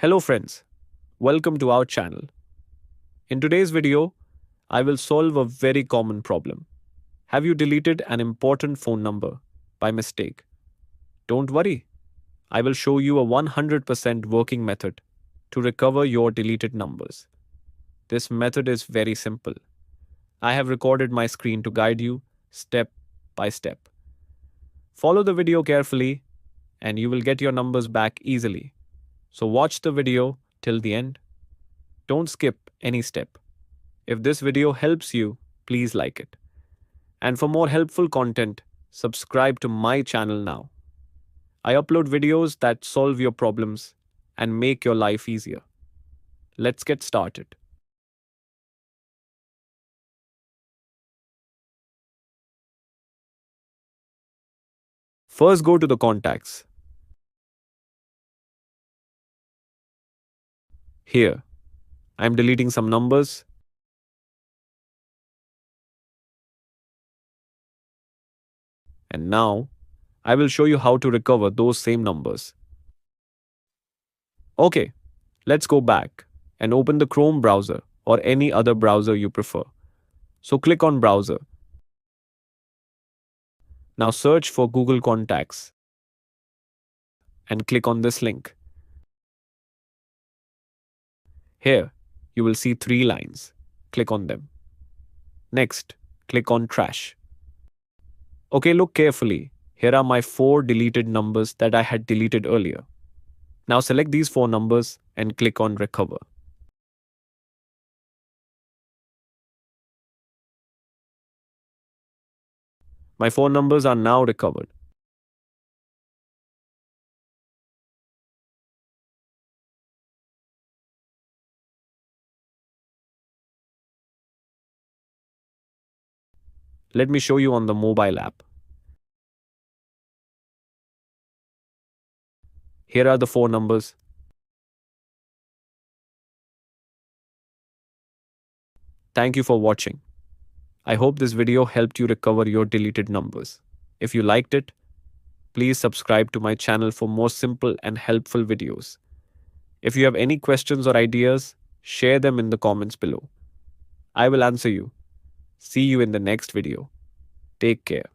Hello friends, welcome to our channel. In today's video, I will solve a very common problem. Have you deleted an important phone number by mistake? Don't worry, I will show you a 100% working method to recover your deleted numbers. This method is very simple. I have recorded my screen to guide you step by step. Follow the video carefully and you will get your numbers back easily. So watch the video till the end. Don't skip any step. If this video helps you, please like it. And for more helpful content, subscribe to my channel now. I upload videos that solve your problems and make your life easier. Let's get started. First, go to the contacts. Here, I am deleting some numbers. And now, I will show you how to recover those same numbers. Okay, let's go back and open the Chrome browser or any other browser you prefer. So click on Browser. Now search for Google Contacts and click on this link. Here, you will see 3 lines. Click on them. Next, click on Trash. Okay, look carefully. Here are my 4 deleted numbers that I had deleted earlier. Now select these 4 numbers and click on Recover. My 4 numbers are now recovered. Let me show you on the mobile app. Here are the 4 numbers. Thank you for watching. I hope this video helped you recover your deleted numbers. If you liked it, please subscribe to my channel for more simple and helpful videos. If you have any questions or ideas, share them in the comments below. I will answer you. See you in the next video. Take care.